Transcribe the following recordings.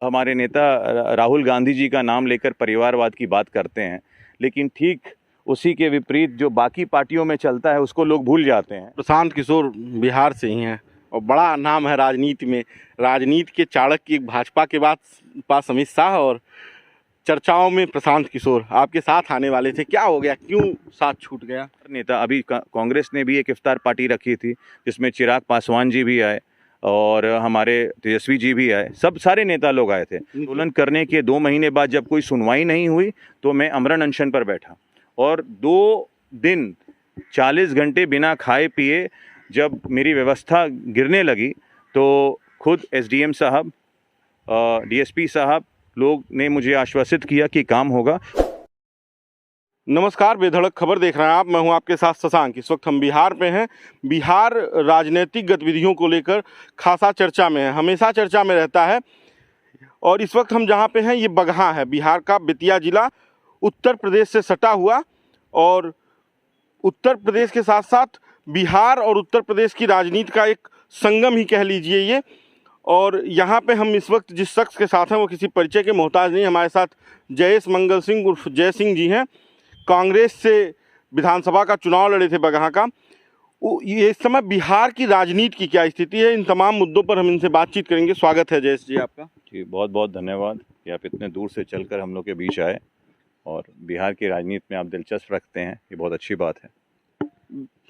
हमारे नेता राहुल गांधी जी का नाम लेकर परिवारवाद की बात करते हैं, लेकिन ठीक उसी के विपरीत जो बाकी पार्टियों में चलता है उसको लोग भूल जाते हैं। प्रशांत किशोर बिहार से ही हैं और बड़ा नाम है राजनीति में। राजनीति के चाणक्य भाजपा के बाद पास अमित शाह और चर्चाओं में प्रशांत किशोर आपके साथ आने वाले थे, क्या हो गया, क्यों साथ छूट गया? नेता अभी कांग्रेस ने भी एक इफ्तार पार्टी रखी थी जिसमें चिराग पासवान जी भी आए और हमारे तेजस्वी जी भी आए, सब सारे नेता लोग आए थे। आंदोलन करने के 2 महीने बाद जब कोई सुनवाई नहीं हुई तो मैं आमरण अनशन पर बैठा और 2 दिन 40 घंटे बिना खाए पिए जब मेरी व्यवस्था गिरने लगी तो खुद एसडीएम साहब, डीएसपी साहब लोग ने मुझे आश्वासित किया कि काम होगा। नमस्कार, बेधड़क खबर देख रहे हैं आप। मैं हूं आपके साथ शशांक। इस वक्त हम बिहार पे हैं। बिहार राजनीतिक गतिविधियों को लेकर खासा चर्चा में है, हमेशा चर्चा में रहता है। और इस वक्त हम जहां पे हैं ये बगहा है, बिहार का बेतिया जिला, उत्तर प्रदेश से सटा हुआ। और उत्तर प्रदेश के साथ साथ बिहार और उत्तर प्रदेश की राजनीति का एक संगम ही कह लीजिए ये। और यहाँ पे हम इस वक्त जिस शख्स के साथ हैं वो किसी परिचय के मोहताज नहीं। हमारे साथ जयेश मंगल सिंह उर्फ जय सिंह जी हैं। कांग्रेस से विधानसभा का चुनाव लड़े थे बगहा का। ये इस समय बिहार की राजनीति की क्या स्थिति है, इन तमाम मुद्दों पर हम इनसे बातचीत करेंगे। स्वागत है जयेश जी आपका। जी बहुत बहुत धन्यवाद कि आप इतने दूर से चलकर हम लोग के बीच आए और बिहार की राजनीति में आप दिलचस्प रखते हैं, ये बहुत अच्छी बात है।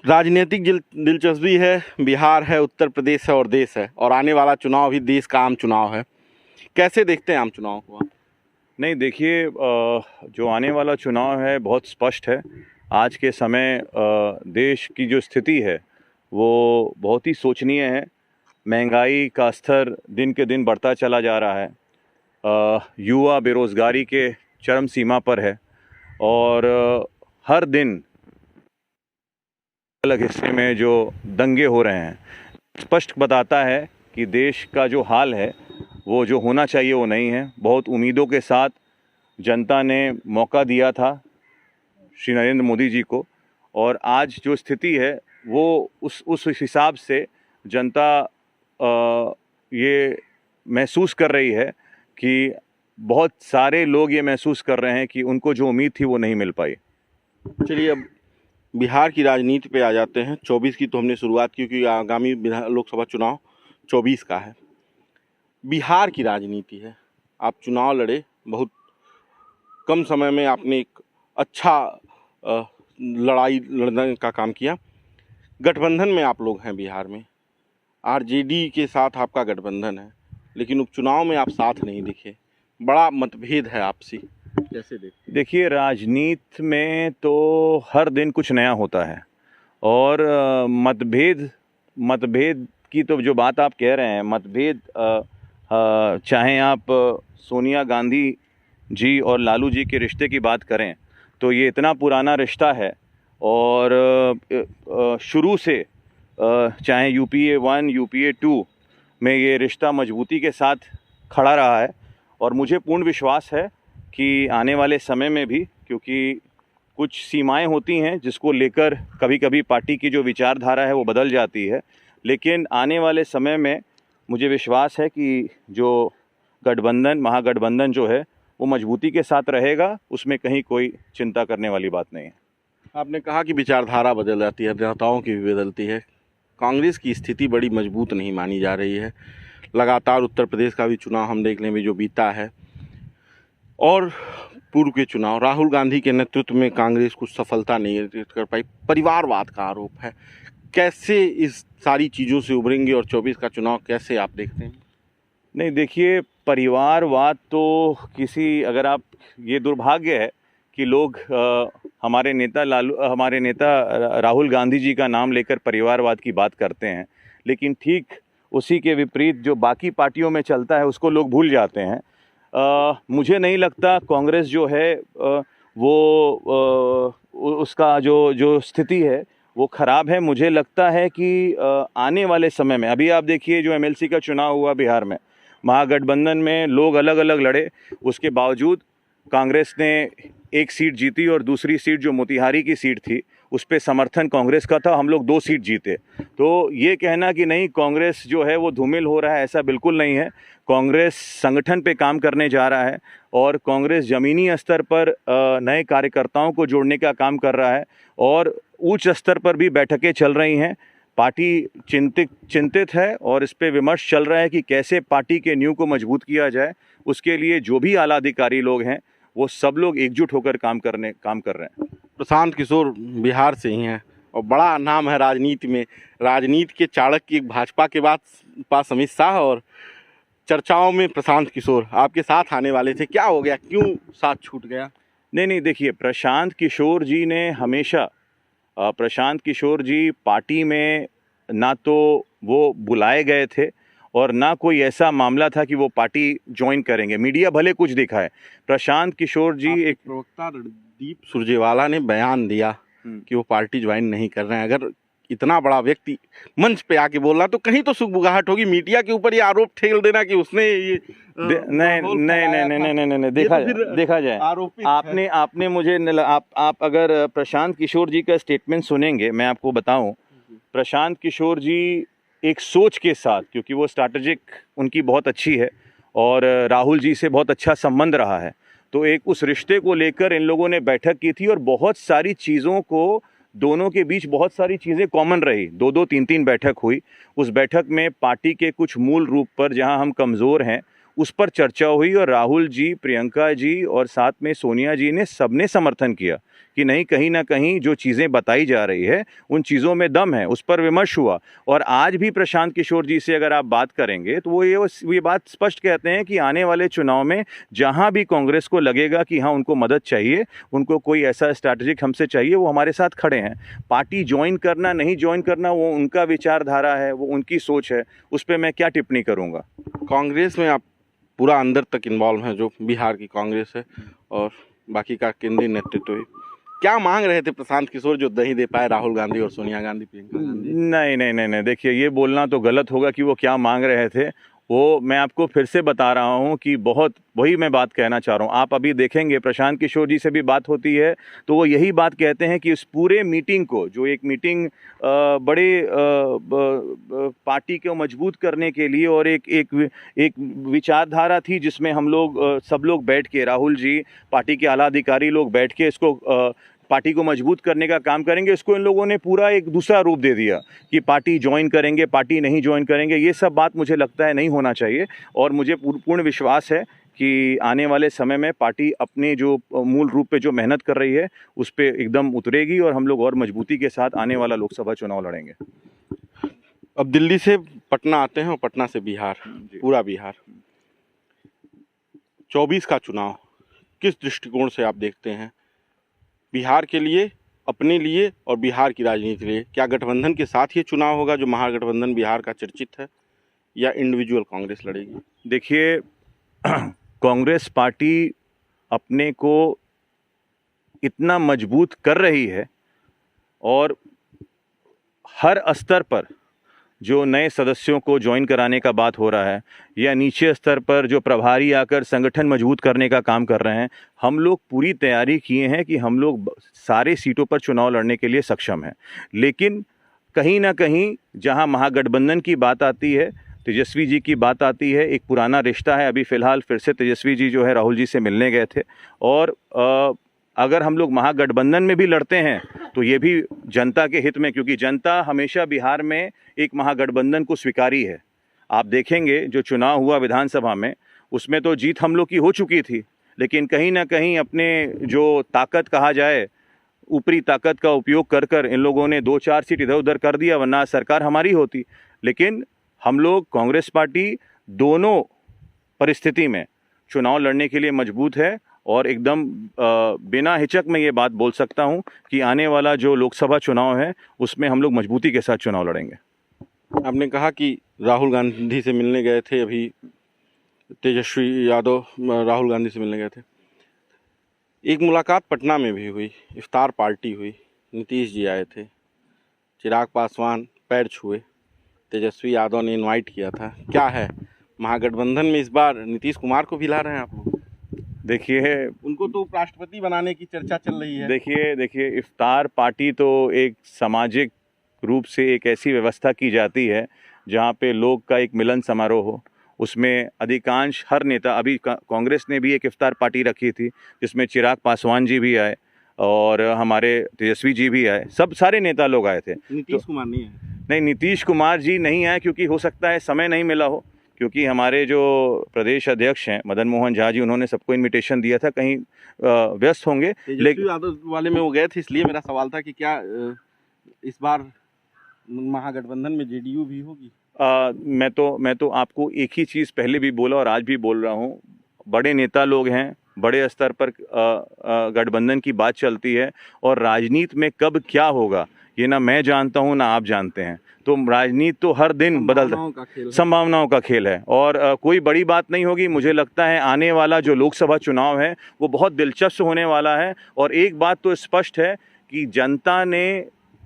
राजनीतिक दिलचस्पी है, बिहार है, उत्तर प्रदेश है और देश है, और आने वाला चुनाव भी देश का आम चुनाव है। कैसे देखते हैं आम चुनाव को? नहीं देखिए, जो आने वाला चुनाव है बहुत स्पष्ट है। आज के समय देश की जो स्थिति है वो बहुत ही शोचनीय है। महंगाई का स्तर दिन के दिन बढ़ता चला जा रहा है। युवा बेरोज़गारी के चरम सीमा पर है और हर दिन अलग हिस्से में जो दंगे हो रहे हैं स्पष्ट बताता है कि देश का जो हाल है वो जो होना चाहिए वो नहीं है। बहुत उम्मीदों के साथ जनता ने मौका दिया था श्री नरेंद्र मोदी जी को, और आज जो स्थिति है वो उस हिसाब से जनता ये महसूस कर रही है कि बहुत सारे लोग ये महसूस कर रहे हैं कि उनको जो उम्मीद थी वो नहीं मिल पाई। चलिए अब बिहार की राजनीति पे आ जाते हैं। 24 की तो हमने शुरुआत की क्योंकि आगामी लोकसभा चुनाव 24 का है। बिहार की राजनीति है, आप चुनाव लड़े, बहुत कम समय में आपने एक अच्छा लड़ाई लड़ने का काम किया। गठबंधन में आप लोग हैं बिहार में, आरजेडी के साथ आपका गठबंधन है, लेकिन उपचुनाव में आप साथ नहीं दिखे, बड़ा मतभेद है आपसी, कैसे देखते? देखिए, राजनीति में तो हर दिन कुछ नया होता है और मतभेद की तो जो बात आप कह रहे हैं, मतभेद चाहे आप सोनिया गांधी जी और लालू जी के रिश्ते की बात करें तो ये इतना पुराना रिश्ता है और शुरू से चाहे यूपीए 1 यूपीए 2 में ये रिश्ता मजबूती के साथ खड़ा रहा है। और मुझे पूर्ण विश्वास है कि आने वाले समय में भी, क्योंकि कुछ सीमाएं होती हैं जिसको लेकर कभी कभी पार्टी की जो विचारधारा है वो बदल जाती है, लेकिन आने वाले समय में मुझे विश्वास है कि जो गठबंधन, महागठबंधन जो है वो मजबूती के साथ रहेगा, उसमें कहीं कोई चिंता करने वाली बात नहीं है। आपने कहा कि विचारधारा बदल जाती है, नेताओं की भी बदलती है। कांग्रेस की स्थिति बड़ी मजबूत नहीं मानी जा रही है। लगातार उत्तर प्रदेश का भी चुनाव हम देख लें भी जो बीता है, और पूर्व के चुनाव राहुल गांधी के नेतृत्व में कांग्रेस कुछ सफलता नहीं कर पाई। परिवारवाद का आरोप है, कैसे इस सारी चीज़ों से उभरेंगे और 24 का चुनाव कैसे आप देखते हैं? नहीं देखिए, परिवारवाद तो अगर आप, ये दुर्भाग्य है कि लोग हमारे नेता राहुल गांधी जी का नाम लेकर परिवारवाद की बात करते हैं, लेकिन ठीक उसी के विपरीत जो बाकी पार्टियों में चलता है उसको लोग भूल जाते हैं। मुझे नहीं लगता कांग्रेस जो है उसका जो स्थिति है वो ख़राब है। मुझे लगता है कि आने वाले समय में, अभी आप देखिए जो एमएलसी का चुनाव हुआ बिहार में, महागठबंधन में लोग अलग अलग लड़े, उसके बावजूद कांग्रेस ने एक सीट जीती और दूसरी सीट जो मोतिहारी की सीट थी उस पर समर्थन कांग्रेस का था, हम लोग 2 सीट जीते। तो ये कहना कि नहीं कांग्रेस जो है वो धूमिल हो रहा है, ऐसा बिल्कुल नहीं है। कांग्रेस संगठन पे काम करने जा रहा है और कांग्रेस ज़मीनी स्तर पर नए कार्यकर्ताओं को जोड़ने का काम कर रहा है और उच्च स्तर पर भी बैठकें चल रही हैं। पार्टी चिंतित है और इस पे विमर्श चल रहा है कि कैसे पार्टी के नींव को मजबूत किया जाए। उसके लिए जो भी आला अधिकारी लोग हैं वो सब लोग एकजुट होकर काम कर रहे हैं। प्रशांत किशोर बिहार से ही हैं और बड़ा नाम है राजनीति में। राजनीति के चाणक्य भाजपा के बाद पास अमित शाह और चर्चाओं में प्रशांत किशोर आपके साथ आने वाले थे, क्या हो गया, क्यों साथ छूट गया? नहीं, देखिए प्रशांत किशोर जी ने हमेशा प्रशांत किशोर जी पार्टी में ना तो वो बुलाए गए थे और ना कोई ऐसा मामला था कि वो पार्टी ज्वाइन करेंगे। मीडिया भले कुछ दिखाए, प्रशांत किशोर जी एक प्रवक्ता रणदीप सुरजेवाला ने बयान दिया कि वो पार्टी ज्वाइन नहीं कर रहे हैं। अगर इतना बड़ा व्यक्ति मंच पे आके बोल रहा तो कहीं तो सुगबुगाहट होगी। मीडिया के ऊपर ये आरोप ठेल देना कि उसने ये नहीं, देखा जाए आपने मुझे आप अगर प्रशांत किशोर जी का स्टेटमेंट सुनेंगे, मैं आपको बताऊं, प्रशांत किशोर जी एक सोच के साथ, क्योंकि वो स्ट्रैटेजिक उनकी बहुत अच्छी है और राहुल जी से बहुत अच्छा संबंध रहा है, तो एक उस रिश्ते को लेकर इन लोगों ने बैठक की थी और बहुत सारी चीज़ों को दोनों के बीच बहुत सारी चीज़ें कॉमन रही। 2-2, 3-3 बैठक हुई। उस बैठक में पार्टी के कुछ मूल रूप पर जहां हम कमज़ोर हैं उस पर चर्चा हुई और राहुल जी, प्रियंका जी और साथ में सोनिया जी ने सबने समर्थन किया कि नहीं, कहीं ना कहीं जो चीज़ें बताई जा रही है उन चीज़ों में दम है। उस पर विमर्श हुआ और आज भी प्रशांत किशोर जी से अगर आप बात करेंगे तो वो ये बात स्पष्ट कहते हैं कि आने वाले चुनाव में जहां भी कांग्रेस को लगेगा कि हाँ उनको मदद चाहिए, उनको कोई ऐसा स्ट्रैटेजिक हमसे चाहिए, वो हमारे साथ खड़े हैं। पार्टी ज्वाइन करना नहीं ज्वाइन करना वो उनका विचारधारा है, वो उनकी सोच है, उस पर मैं क्या टिप्पणी करूँगा। कांग्रेस में आप पूरा अंदर तक इन्वॉल्व हैं, जो बिहार की कांग्रेस है और बाकी का केंद्रीय नेतृत्व है। क्या मांग रहे थे प्रशांत किशोर जो नहीं दे पाए राहुल गांधी और सोनिया गांधी, प्रियंका गांधी? नहीं, देखिए ये बोलना तो गलत होगा कि वो क्या मांग रहे थे। वो मैं आपको फिर से बता रहा हूँ कि बहुत वही मैं बात कहना चाह रहा हूँ। आप अभी देखेंगे प्रशांत किशोर जी से भी बात होती है तो वो यही बात कहते हैं कि इस पूरे मीटिंग को, जो एक मीटिंग बड़े पार्टी को मजबूत करने के लिए और एक विचारधारा थी जिसमें हम लोग सब लोग बैठ के, राहुल जी, पार्टी के आला अधिकारी लोग बैठ के इसको पार्टी को मजबूत करने का काम करेंगे। इसको इन लोगों ने पूरा एक दूसरा रूप दे दिया कि पार्टी ज्वाइन करेंगे, पार्टी नहीं ज्वाइन करेंगे। ये सब बात मुझे लगता है नहीं होना चाहिए और मुझे पूर्ण विश्वास है कि आने वाले समय में पार्टी अपने जो मूल रूप पे जो मेहनत कर रही है उस पे एकदम उतरेगी और हम लोग और मजबूती के साथ आने वाला लोकसभा चुनाव लड़ेंगे। अब दिल्ली से पटना आते हैं और पटना से बिहार, पूरा बिहार, 24 का चुनाव किस दृष्टिकोण से आप देखते हैं बिहार के लिए, अपने लिए और बिहार की राजनीति के लिए? क्या गठबंधन के साथ ये चुनाव होगा जो महागठबंधन बिहार का चर्चित है, या इंडिविजुअल कांग्रेस लड़ेगी? देखिए कांग्रेस पार्टी अपने को इतना मजबूत कर रही है और हर स्तर पर जो नए सदस्यों को ज्वाइन कराने का बात हो रहा है या नीचे स्तर पर जो प्रभारी आकर संगठन मजबूत करने का काम कर रहे हैं, हम लोग पूरी तैयारी किए हैं कि हम लोग सारे सीटों पर चुनाव लड़ने के लिए सक्षम हैं। लेकिन कहीं ना कहीं जहां महागठबंधन की बात आती है, तेजस्वी जी की बात आती है, एक पुराना रिश्ता है। अभी फ़िलहाल फिर से तेजस्वी जी जो है राहुल जी से मिलने गए थे और अगर हम लोग महागठबंधन में भी लड़ते हैं तो ये भी जनता के हित में, क्योंकि जनता हमेशा बिहार में एक महागठबंधन को स्वीकारी है। आप देखेंगे जो चुनाव हुआ विधानसभा में उसमें तो जीत हम लोग की हो चुकी थी, लेकिन कहीं ना कहीं अपने जो ताकत कहा जाए, ऊपरी ताकत का उपयोग कर कर इन लोगों ने 2-4 सीट इधर उधर कर दिया, वरना सरकार हमारी होती। लेकिन हम लोग कांग्रेस पार्टी दोनों परिस्थिति में चुनाव लड़ने के लिए मजबूत है और एकदम बिना हिचक में ये बात बोल सकता हूं कि आने वाला जो लोकसभा चुनाव है उसमें हम लोग मजबूती के साथ चुनाव लड़ेंगे। आपने कहा कि राहुल गांधी से मिलने गए थे, अभी तेजस्वी यादव राहुल गांधी से मिलने गए थे। एक मुलाकात पटना में भी हुई, इफ्तार पार्टी हुई, नीतीश जी आए थे, चिराग पासवान पैर छुए, तेजस्वी यादव ने इनवाइट किया था। क्या है महागठबंधन में इस बार नीतीश कुमार को भी ला रहे हैं आप लोग? देखिए उनको तो उपराष्ट्रपति बनाने की चर्चा चल रही है। देखिए इफ्तार पार्टी तो एक सामाजिक रूप से एक ऐसी व्यवस्था की जाती है जहाँ पे लोग का एक मिलन समारोह हो। उसमें अधिकांश हर नेता, अभी कांग्रेस ने भी एक इफ्तार पार्टी रखी थी जिसमें चिराग पासवान जी भी आए और हमारे तेजस्वी जी भी आए, सब सारे नेता लोग आए थे। नीतीश कुमार नहीं है? नहीं, नीतीश कुमार जी नहीं आए क्योंकि हो सकता है समय नहीं मिला हो, क्योंकि हमारे जो प्रदेश अध्यक्ष हैं मदन मोहन झा जी, उन्होंने सबको इनविटेशन दिया था, कहीं व्यस्त होंगे। लेकिन यादव वाले में वो गए थे, इसलिए मेरा सवाल था कि क्या इस बार महागठबंधन में जेडीयू भी होगी? मैं तो आपको एक ही चीज़ पहले भी बोला और आज भी बोल रहा हूँ, बड़े नेता लोग हैं, बड़े स्तर पर गठबंधन की बात चलती है और राजनीति में कब क्या होगा ये ना मैं जानता हूँ ना आप जानते हैं। तो राजनीति तो हर दिन संभावनाओं का खेल है और कोई बड़ी बात नहीं होगी। मुझे लगता है आने वाला जो लोकसभा चुनाव है वो बहुत दिलचस्प होने वाला है और एक बात तो स्पष्ट है कि जनता ने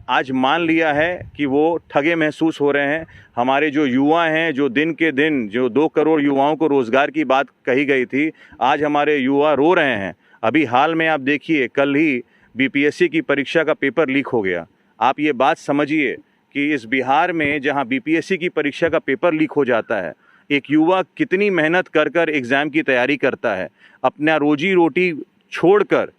आज मान लिया है कि वो ठगे महसूस हो रहे हैं। हमारे जो युवा हैं, जो दिन के दिन जो 2 करोड़ युवाओं को रोज़गार की बात कही गई थी, आज हमारे युवा रो रहे हैं। अभी हाल में आप देखिए, कल ही बीपीएससी की परीक्षा का पेपर लीक हो गया। आप ये बात समझिए कि इस बिहार में जहां बीपीएससी की परीक्षा का पेपर लीक हो जाता है, एक युवा कितनी मेहनत कर कर एग्ज़ाम की तैयारी करता है, अपना रोजी रोटी छोड़कर।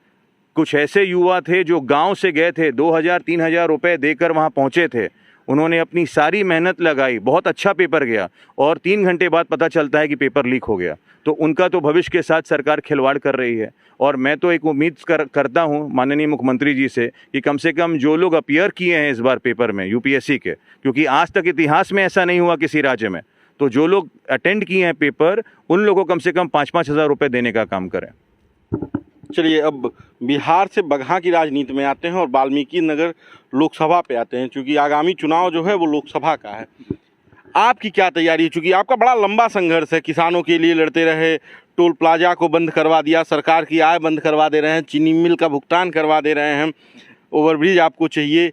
कुछ ऐसे युवा थे जो गांव से गए थे, 2000-3000 रुपए देकर वहां पहुंचे थे। उन्होंने अपनी सारी मेहनत लगाई, बहुत अच्छा पेपर गया और 3 घंटे बाद पता चलता है कि पेपर लीक हो गया। तो उनका तो भविष्य के साथ सरकार खिलवाड़ कर रही है। और मैं तो एक उम्मीद करता हूं माननीय मुख्यमंत्री जी से कि कम से कम जो लोग अपीयर किए हैं इस बार पेपर में यूपीएससी के, क्योंकि आज तक इतिहास में ऐसा नहीं हुआ किसी राज्य में, तो जो लोग अटेंड किए हैं पेपर, उन लोगों को कम से कम 5-5 हज़ार रुपये देने का काम करें। चलिए, अब बिहार से बगहा की राजनीति में आते हैं और वाल्मीकि नगर लोकसभा पे आते हैं, क्योंकि आगामी चुनाव जो है वो लोकसभा का है। आपकी क्या तैयारी है? चूँकि आपका बड़ा लंबा संघर्ष है, किसानों के लिए लड़ते रहे, टोल प्लाजा को बंद करवा दिया, सरकार की आय बंद करवा दे रहे हैं, चीनी मिल का भुगतान करवा दे रहे हैं, ओवरब्रिज आपको चाहिए,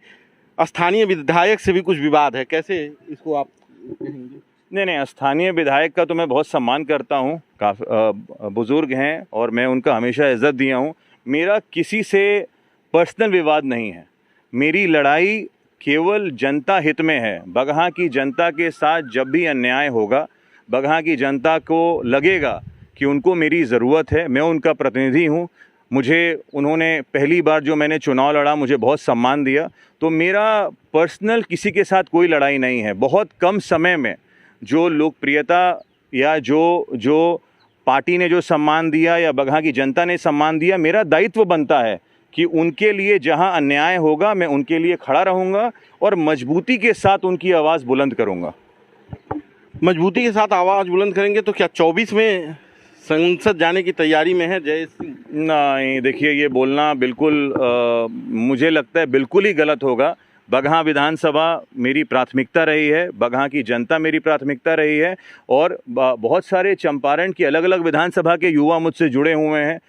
स्थानीय विधायक से भी कुछ विवाद है, कैसे इसको आप कहेंगे? नहीं, स्थानीय विधायक का तो मैं बहुत सम्मान करता हूँ, काफ़ी बुज़ुर्ग हैं और मैं उनका हमेशा इज़्ज़त दिया हूँ। मेरा किसी से पर्सनल विवाद नहीं है, मेरी लड़ाई केवल जनता हित में है। बगहा की जनता के साथ जब भी अन्याय होगा, बगहा की जनता को लगेगा कि उनको मेरी ज़रूरत है, मैं उनका प्रतिनिधि हूँ, मुझे उन्होंने पहली बार जो मैंने चुनाव लड़ा मुझे बहुत सम्मान दिया, तो मेरा पर्सनल किसी के साथ कोई लड़ाई नहीं है। बहुत कम समय में जो लोकप्रियता या जो पार्टी ने जो सम्मान दिया या बगहा की जनता ने सम्मान दिया, मेरा दायित्व बनता है कि उनके लिए जहां अन्याय होगा मैं उनके लिए खड़ा रहूंगा और मजबूती के साथ उनकी आवाज़ बुलंद करूंगा। मजबूती के साथ आवाज़ बुलंद करेंगे तो क्या 24 में संसद जाने की तैयारी में है जय सिंह? नहीं, देखिए ये बोलना बिल्कुल मुझे लगता है बिल्कुल ही गलत होगा। बगहा विधानसभा मेरी प्राथमिकता रही है, बगहा की जनता मेरी प्राथमिकता रही है और बहुत सारे चंपारण की अलग अलग विधानसभा के युवा मुझसे जुड़े हुए हैं।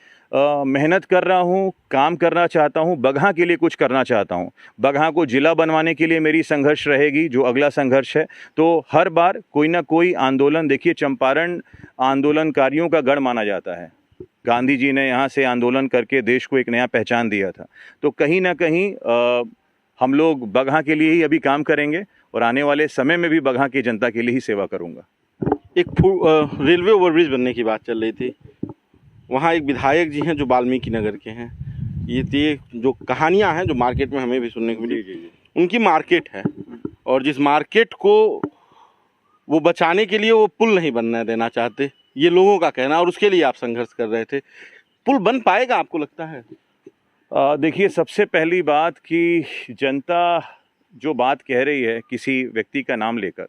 मेहनत कर रहा हूँ, काम करना चाहता हूँ, बगहा के लिए कुछ करना चाहता हूँ। बगहा को जिला बनवाने के लिए मेरी संघर्ष रहेगी, जो अगला संघर्ष है। तो हर बार कोई ना कोई आंदोलन, देखिए चंपारण आंदोलनकारियों का गढ़ माना जाता है। गांधी जी ने यहाँ से आंदोलन करके देश को एक नया पहचान दिया था। तो कहीं ना कहीं हम लोग बगहा के लिए ही अभी काम करेंगे और आने वाले समय में भी बगहा की जनता के लिए ही सेवा करूँगा। एक रेलवे ओवरब्रिज बनने की बात चल रही थी, वहाँ एक विधायक जी हैं जो वाल्मीकि नगर के हैं। ये जो कहानियाँ हैं जो मार्केट में हमें भी सुनने को मिली, उनकी मार्केट है और जिस मार्केट को वो बचाने के लिए वो पुल नहीं बनने देना चाहते, ये लोगों का कहना, और उसके लिए आप संघर्ष कर रहे थे। पुल बन पाएगा आपको लगता है? देखिए, सबसे पहली बात कि जनता जो बात कह रही है किसी व्यक्ति का नाम लेकर,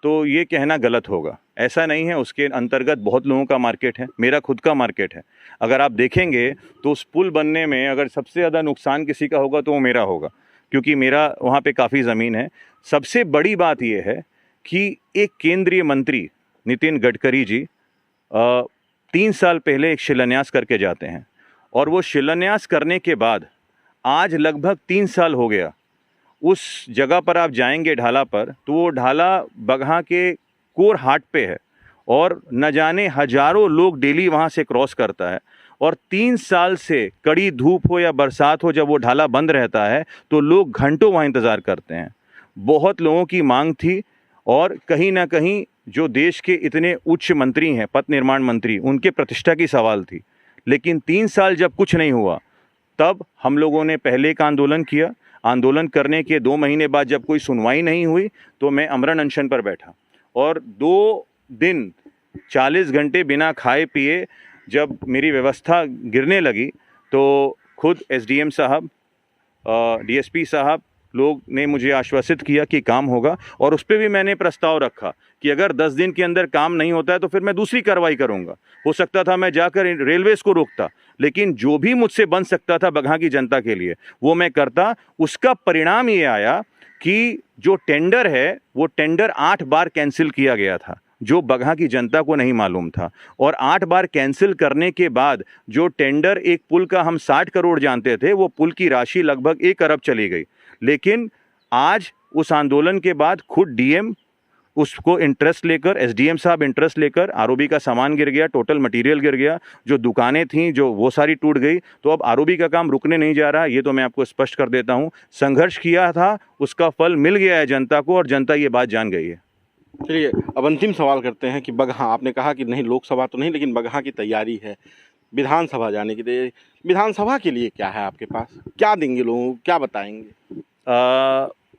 तो ये कहना गलत होगा। ऐसा नहीं है, उसके अंतर्गत बहुत लोगों का मार्केट है, मेरा खुद का मार्केट है। अगर आप देखेंगे तो उस पुल बनने में अगर सबसे ज़्यादा नुकसान किसी का होगा तो वो मेरा होगा, क्योंकि मेरा वहाँ पे काफ़ी ज़मीन है। सबसे बड़ी बात ये है कि एक केंद्रीय मंत्री नितिन गडकरी जी 3 साल पहले एक शिलान्यास करके जाते हैं और वो शिलान्यास करने के बाद आज लगभग 3 साल हो गया। उस जगह पर आप जाएंगे ढाला पर, तो वो ढाला बगहा के कोर हाट पे है और न जाने हजारों लोग डेली वहाँ से क्रॉस करता है और 3 साल से कड़ी धूप हो या बरसात हो, जब वो ढाला बंद रहता है तो लोग घंटों वहाँ इंतज़ार करते हैं। बहुत लोगों की मांग थी और कहीं ना कहीं जो देश के इतने उच्च मंत्री हैं, पथ निर्माण मंत्री, उनके प्रतिष्ठा की सवाल थी। लेकिन 3 साल जब कुछ नहीं हुआ, तब हम लोगों ने पहले एक आंदोलन किया। आंदोलन करने के 2 महीने बाद जब कोई सुनवाई नहीं हुई तो मैं आमरण अनशन पर बैठा और 2 दिन 40 घंटे बिना खाए पिए जब मेरी व्यवस्था गिरने लगी तो खुद एसडीएम साहब, डीएसपी साहब लोग ने मुझे आश्वासित किया कि काम होगा। और उस पर भी मैंने प्रस्ताव रखा कि अगर 10 दिन के अंदर काम नहीं होता है तो फिर मैं दूसरी कार्रवाई करूंगा। हो सकता था मैं जाकर रेलवेज़ को रोकता, लेकिन जो भी मुझसे बन सकता था बगहा की जनता के लिए वो मैं करता। उसका परिणाम ये आया कि जो टेंडर है वो टेंडर 8 बार कैंसिल किया गया था, जो बगहा की जनता को नहीं मालूम था। और 8 बार कैंसिल करने के बाद जो टेंडर, एक पुल का हम 60 करोड़ जानते थे, वो पुल की राशि लगभग 1 अरब चली गई। लेकिन आज उस आंदोलन के बाद खुद डीएम उसको इंटरेस्ट लेकर, एसडीएम साहब इंटरेस्ट लेकर, आरओबी का सामान गिर गया, टोटल मटेरियल गिर गया, जो दुकानें थीं जो वो सारी टूट गई। तो अब आरओबी का काम रुकने नहीं जा रहा, ये तो मैं आपको स्पष्ट कर देता हूँ। संघर्ष किया था, उसका फल मिल गया है जनता को और जनता ये बात जान गई है। चलिए, अब अंतिम सवाल करते हैं कि बगहा, आपने कहा कि नहीं लोकसभा तो नहीं, लेकिन बगहा की तैयारी है विधानसभा जाने की तैयारी। विधानसभा के लिए क्या है आपके पास, क्या देंगे लोगों को, क्या बताएंगे?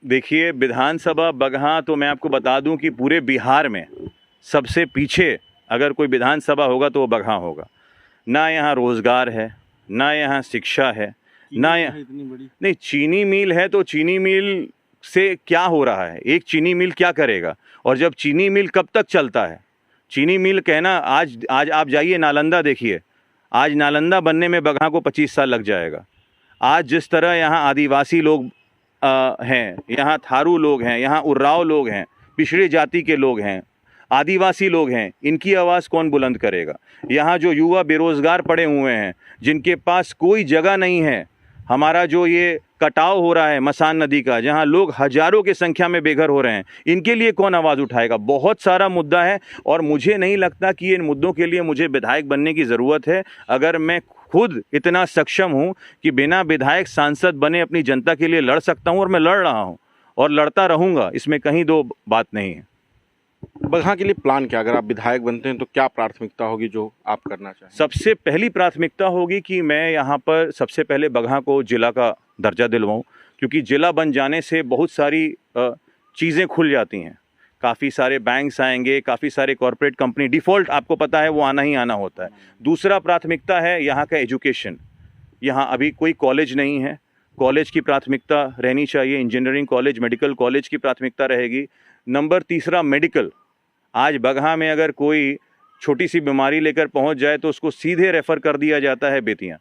देखिए, विधानसभा बगहा तो मैं आपको बता दूं कि पूरे बिहार में सबसे पीछे अगर कोई विधानसभा होगा तो वो बगहा होगा। ना यहाँ रोज़गार है, ना यहाँ शिक्षा है, ना यहाँ इतनी बड़ी नहीं, चीनी मिल है तो चीनी मिल से क्या हो रहा है? एक चीनी मिल क्या करेगा? और जब चीनी मिल कब तक चलता है? चीनी मिल कहना, आज आप जाइए नालंदा देखिए, आज नालंदा बनने में बगहा को 25 साल लग जाएगा। आज जिस तरह यहाँ आदिवासी लोग हैं, यहाँ थारू लोग हैं, यहाँ उर्राव लोग हैं, पिछड़ी जाति के लोग हैं, आदिवासी लोग हैं, इनकी आवाज़ कौन बुलंद करेगा? यहाँ जो युवा बेरोज़गार पड़े हुए हैं, जिनके पास कोई जगह नहीं है, हमारा जो ये कटाव हो रहा है मसान नदी का, जहाँ लोग हजारों की संख्या में बेघर हो रहे हैं, इनके लिए कौन आवाज़ उठाएगा? बहुत सारा मुद्दा है और मुझे नहीं लगता कि इन मुद्दों के लिए मुझे विधायक बनने की ज़रूरत है। अगर मैं खुद इतना सक्षम हूँ कि बिना विधायक सांसद बने अपनी जनता के लिए लड़ सकता हूँ और मैं लड़ रहा हूँ और लड़ता रहूँगा, इसमें कहीं दो बात नहीं है। बगहा के लिए प्लान क्या, अगर आप विधायक बनते हैं तो क्या प्राथमिकता होगी जो आप करना चाहें? सबसे पहली प्राथमिकता होगी कि मैं यहाँ पर सबसे पहले बगहा को जिला का दर्जा दिलवाऊँ, क्योंकि जिला बन जाने से बहुत सारी चीज़ें खुल जाती हैं। काफ़ी सारे बैंक्स आएंगे, काफ़ी सारे कॉरपोरेट कंपनी, डिफ़ॉल्ट आपको पता है वो आना ही आना होता है। दूसरा प्राथमिकता है यहाँ का एजुकेशन। यहाँ अभी कोई कॉलेज नहीं है, कॉलेज की प्राथमिकता रहनी चाहिए। इंजीनियरिंग कॉलेज, मेडिकल कॉलेज की प्राथमिकता रहेगी। नंबर तीसरा मेडिकल। आज बगहा में अगर कोई छोटी सी बीमारी लेकर पहुंच जाए तो उसको सीधे रेफ़र कर दिया जाता है बेतियां।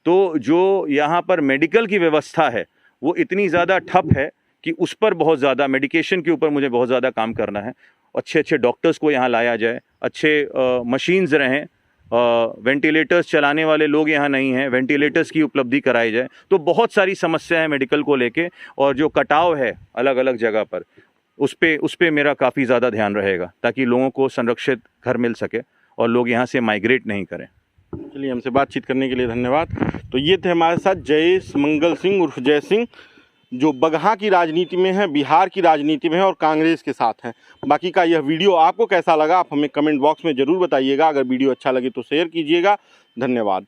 तो जो यहाँ पर मेडिकल की व्यवस्था है वो इतनी ज़्यादा ठप है कि उस पर बहुत ज़्यादा, मेडिकेशन के ऊपर मुझे बहुत ज़्यादा काम करना है। अच्छे अच्छे डॉक्टर्स को यहाँ लाया जाए, अच्छे मशीन्स रहें, वेंटिलेटर्स चलाने वाले लोग यहाँ नहीं हैं, वेंटिलेटर्स की उपलब्धि कराई जाए। तो बहुत सारी समस्या है मेडिकल को लेके, और जो कटाव है अलग अलग जगह पर उस पे मेरा काफ़ी ज़्यादा ध्यान रहेगा ताकि लोगों को संरक्षित घर मिल सके और लोग यहाँ से माइग्रेट नहीं करें। चलिए, हमसे बातचीत करने के लिए धन्यवाद। तो ये थे हमारे साथ जयेश मंगल सिंह उर्फ जय सिंह, जो बगहा की राजनीति में है, बिहार की राजनीति में है और कांग्रेस के साथ हैं। बाकी का यह वीडियो आपको कैसा लगा आप हमें कमेंट बॉक्स में ज़रूर बताइएगा। अगर वीडियो अच्छा लगे तो शेयर कीजिएगा। धन्यवाद।